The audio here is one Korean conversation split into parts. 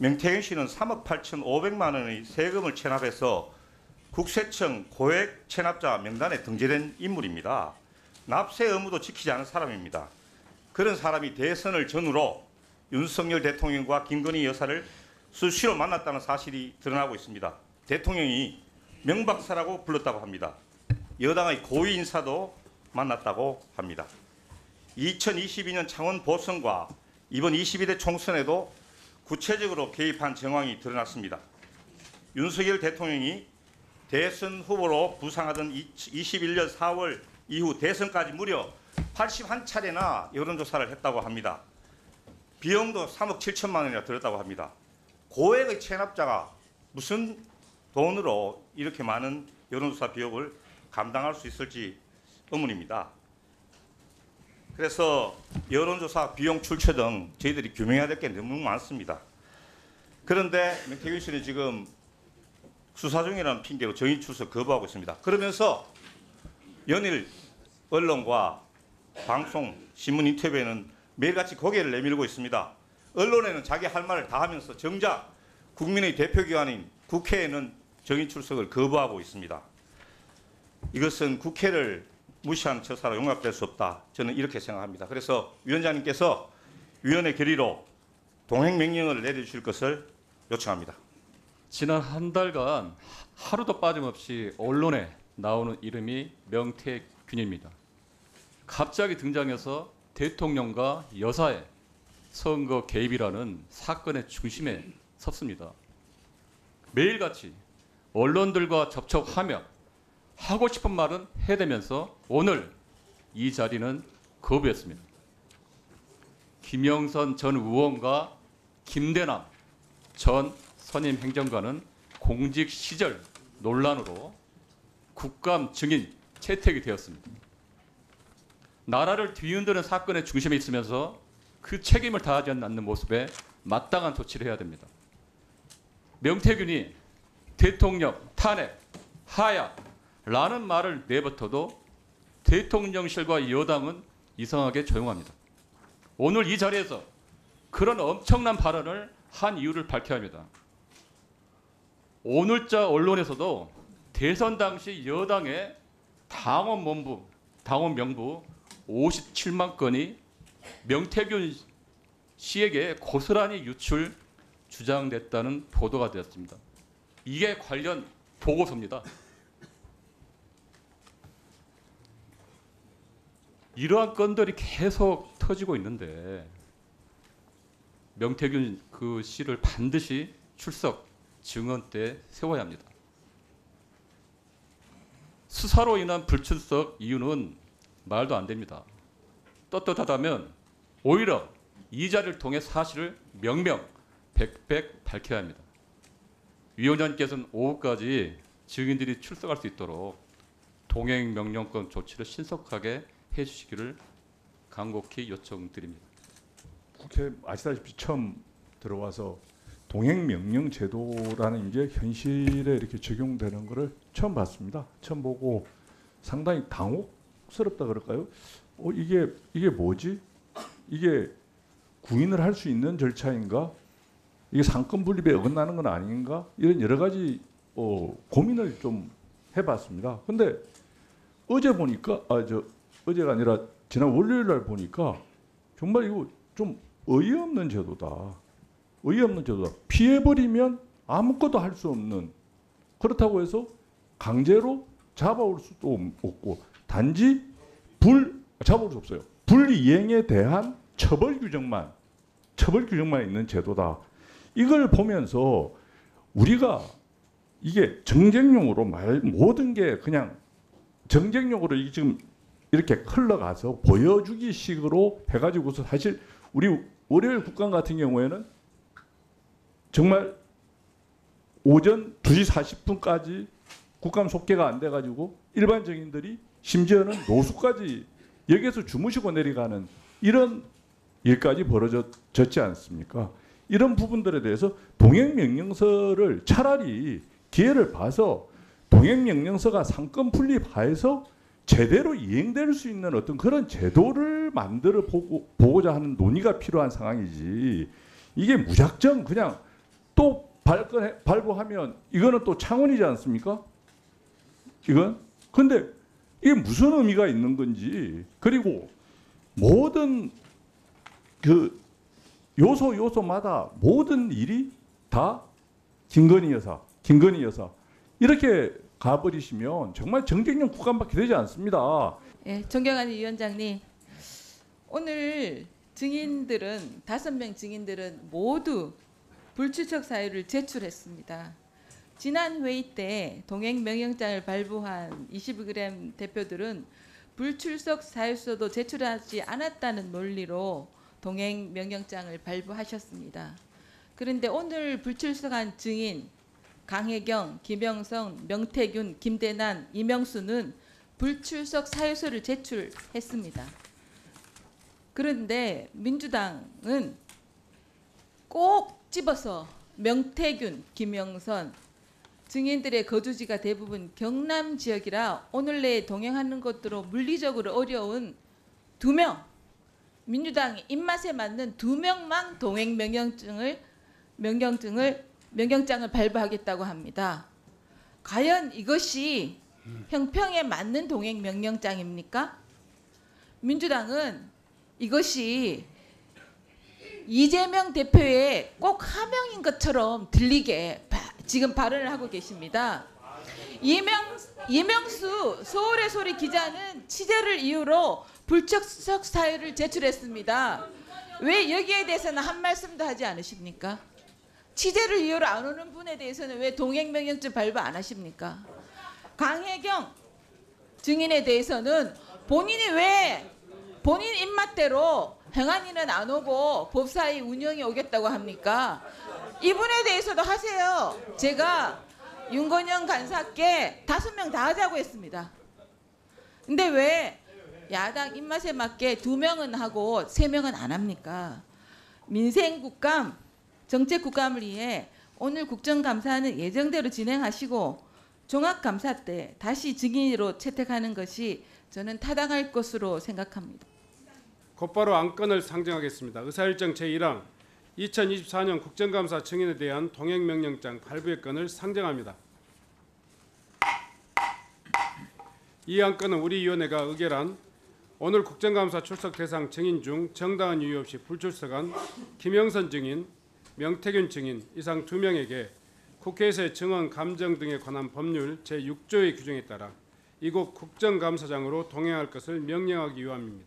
명태균 씨는 3억 8,500만 원의 세금을 체납해서 국세청 고액 체납자 명단에 등재된 인물입니다. 납세 의무도 지키지 않은 사람입니다. 그런 사람이 대선을 전후로 윤석열 대통령과 김건희 여사를 수시로 만났다는 사실이 드러나고 있습니다. 대통령이 명박사라고 불렀다고 합니다. 여당의 고위 인사도 만났다고 합니다. 2022년 창원 보선과 이번 22대 총선에도 구체적으로 개입한 정황이 드러났습니다. 윤석열 대통령이 대선 후보로 부상하던 21년 4월 이후 대선까지 무려 81차례나 여론조사를 했다고 합니다. 비용도 3억 7천만 원이나 들었다고 합니다. 고액의 체납자가 무슨 돈으로 이렇게 많은 여론조사 비용을 감당할 수 있을지 의문입니다. 그래서 여론조사 비용 출처 등 저희들이 규명해야 될 게 너무 많습니다. 그런데 명태균 씨는 지금 수사 중이라는 핑계로 정의 출석 거부하고 있습니다. 그러면서 연일 언론과 방송, 신문 인터뷰에는 매일같이 고개를 내밀고 있습니다. 언론에는 자기 할 말을 다 하면서 정작 국민의 대표기관인 국회에는 정의 출석을 거부하고 있습니다. 이것은 국회를 무시한 처사로 용납될 수 없다. 저는 이렇게 생각합니다. 그래서 위원장님께서 위원회 결의로 동행명령을 내려주실 것을 요청합니다. 지난 한 달간 하루도 빠짐없이 언론에 나오는 이름이 명태균입니다. 갑자기 등장해서 대통령과 여사의 선거 개입이라는 사건의 중심에 섰습니다. 매일같이 언론들과 접촉하며 하고 싶은 말은 해대면서 오늘 이 자리는 거부했습니다. 김영선 전 의원과 김대남 전 선임 행정관은 공직 시절 논란으로 국감 증인 채택이 되었습니다. 나라를 뒤흔드는 사건의 중심에 있으면서 그 책임을 다하지 않는 모습에 마땅한 조치를 해야 됩니다. 명태균이 대통령 탄핵, 하야라는 말을 내뱉어도 대통령실과 여당은 이상하게 조용합니다. 오늘 이 자리에서 그런 엄청난 발언을 한 이유를 밝혀야 합니다. 오늘자 언론에서도 대선 당시 여당의 당원 명부 57만 건이 명태균 씨에게 고스란히 유출 주장됐다는 보도가 되었습니다. 이게 관련 보고서입니다. 이러한 건들이 계속 터지고 있는데 명태균 그 씨를 반드시 출석 증언대에 세워야 합니다. 수사로 인한 불출석 이유는 말도 안 됩니다. 떳떳하다면 오히려 이 자리를 통해 사실을 명명백백 밝혀야 합니다. 위원장께서는 오후까지 증인들이 출석할 수 있도록 동행명령권 조치를 신속하게 해주시기를 간곡히 요청드립니다. 국회 아시다시피 처음 들어와서 동행명령 제도라는 게 현실에 이렇게 적용되는 것을 처음 봤습니다. 처음 보고 상당히 당혹스럽다 그럴까요? 이게 뭐지? 이게 구인을 할 수 있는 절차인가? 이게 상권 분립에 어긋나는 건 아닌가? 이런 여러 가지 고민을 좀 해봤습니다. 근데 어제 보니까 어제가 아니라 지난 월요일 날 보니까 정말 이거 좀 어이없는 제도다. 어이없는 제도다. 피해버리면 아무것도 할 수 없는, 그렇다고 해서 강제로 잡아올 수도 없고 단지 잡아올 수 없어요. 불이행에 대한 처벌 규정만 있는 제도다. 이걸 보면서 우리가 이게 정쟁용으로 모든 게 그냥 정쟁용으로 이게 지금 이렇게 흘러가서 보여주기 식으로 해가지고서 사실 우리 월요일 국감 같은 경우에는 정말 오전 2시 40분까지 국감 속개가 안 돼가지고 일반적인들이 심지어는 노숙까지 여기에서 주무시고 내려가는 이런 일까지 벌어졌지 않습니까? 이런 부분들에 대해서 동행명령서를 차라리 기회를 봐서 동행명령서가 상권 분립하여서 제대로 이행될 수 있는 어떤 그런 제도를 만들어 보고자 하는 논의가 필요한 상황이지, 이게 무작정 그냥 또 발부하면 이거는 또 창원이지 않습니까? 이건 근데 이게 무슨 의미가 있는 건지, 그리고 모든 그 요소마다 모든 일이 다 김건희 여사 이렇게 가버리시면 정말 정쟁용 국감밖에 되지 않습니다. 예, 존경하는 위원장님, 오늘 증인들은 5명 증인들은 모두 불출석 사유를 제출했습니다. 지난 회의 때 동행 명령장을 발부한 21g 대표들은 불출석 사유서도 제출하지 않았다는 논리로 동행 명령장을 발부하셨습니다. 그런데 오늘 불출석한 증인 강혜경, 김영성, 명태균, 김대난, 이명수는 불출석 사유서를 제출했습니다. 그런데 민주당은 꼭 집어서 명태균, 김영선 증인들의 거주지가 대부분 경남 지역이라 오늘 내에 동행하는 것으로 물리적으로 어려운 2명, 민주당의 입맛에 맞는 2명만 동행 명령장을 발부하겠다고 합니다. 과연 이것이 형평에 맞는 동행 명령장입니까? 민주당은 이것이 이재명 대표의 꼭 하명인 것처럼 들리게 지금 발언을 하고 계십니다. 이명수 서울의 소리 기자는 취재를 이유로 불출석 사유를 제출했습니다. 왜 여기에 대해서는 한 말씀도 하지 않으십니까? 취재를 이유로 안 오는 분에 대해서는 왜 동행명령증 발부 안 하십니까? 강혜경 증인에 대해서는 본인이 왜 본인 입맛대로 행안위는 안 오고 법사위 운영이 오겠다고 합니까? 이분에 대해서도 하세요. 제가 윤건영 간사께 5명 다 하자고 했습니다. 근데 왜 야당 입맛에 맞게 2명은 하고 3명은 안 합니까? 민생국감, 정책국감을 위해 오늘 국정감사는 예정대로 진행하시고 종합감사 때 다시 증인으로 채택하는 것이 저는 타당할 것으로 생각합니다. 곧바로 안건을 상정하겠습니다. 의사일정 제1항 2024년 국정감사 증인에 대한 동행명령장 발부의 건을 상정합니다. 이 안건은 우리 위원회가 의결한 오늘 국정감사 출석 대상 증인 중 정당한 이유 없이 불출석한 김영선 증인, 명태균 증인 이상 2명에게 국회에서의 증언 감정 등에 관한 법률 제6조의 규정에 따라 이곳 국정감사장으로 동행할 것을 명령하기 위함입니다.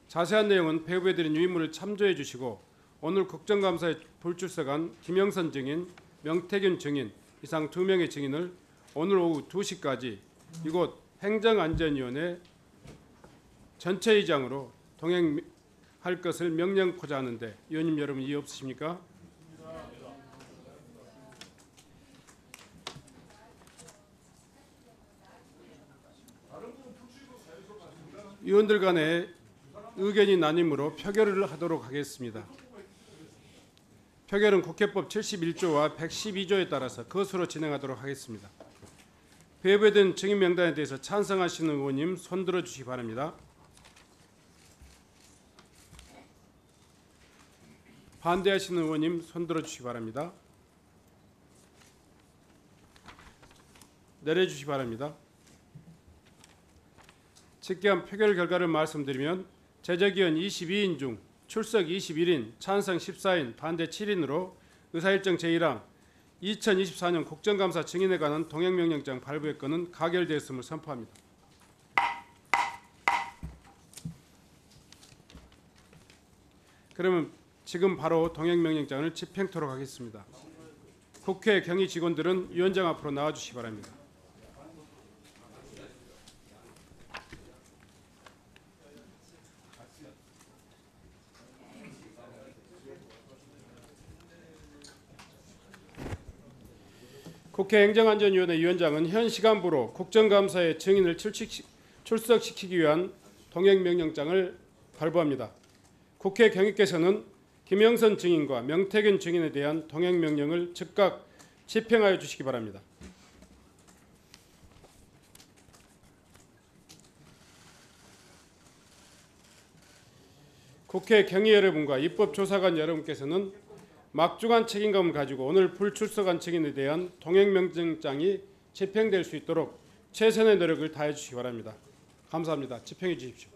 자세한 내용은 배후에 드린 유인물을 참조해 주시고 오늘 국정감사에 불출석한 김영선 증인, 명태균 증인 이상 2명의 증인을 오늘 오후 2시까지 이곳 행정안전위원회 전체의장으로 동행할 것을 명령코자 하는데 위원님 여러분 이해 없으십니까? 위원들 간에 의견이 나뉘므로 표결을 하도록 하겠습니다. 표결은 국회법 71조와 112조에 따라서 거수로 진행하도록 하겠습니다. 배부된 증인 명단에 대해서 찬성하시는 의원님 손들어 주시기 바랍니다. 반대하시는 의원님 손들어 주시기 바랍니다. 내려주시기 바랍니다. 직계한 표결 결과를 말씀드리면 제적위원 22인 중 출석 21인, 찬성 14인, 반대 7인으로 의사일정 제1항 2024년 국정감사 증인에 관한 동행명령장 발부의 건은 가결되었음을 선포합니다. 그러면 지금 바로 동행명령장을 집행토록 하겠습니다. 국회 경위 직원들은 위원장 앞으로 나와주시기 바랍니다. 국회 행정안전위원회 위원장은 현 시간부로 국정감사의 증인을 출석시키기 위한 동행명령장을 발부합니다. 국회 경위께서는 김영선 증인과 명태균 증인에 대한 동행명령을 즉각 집행하여 주시기 바랍니다. 국회 경위 여러분과 입법조사관 여러분께서는 막중한 책임감을 가지고 오늘 불출석한 증인에 대한 동행명령장이 집행될 수 있도록 최선의 노력을 다해 주시기 바랍니다. 감사합니다. 집행해 주십시오.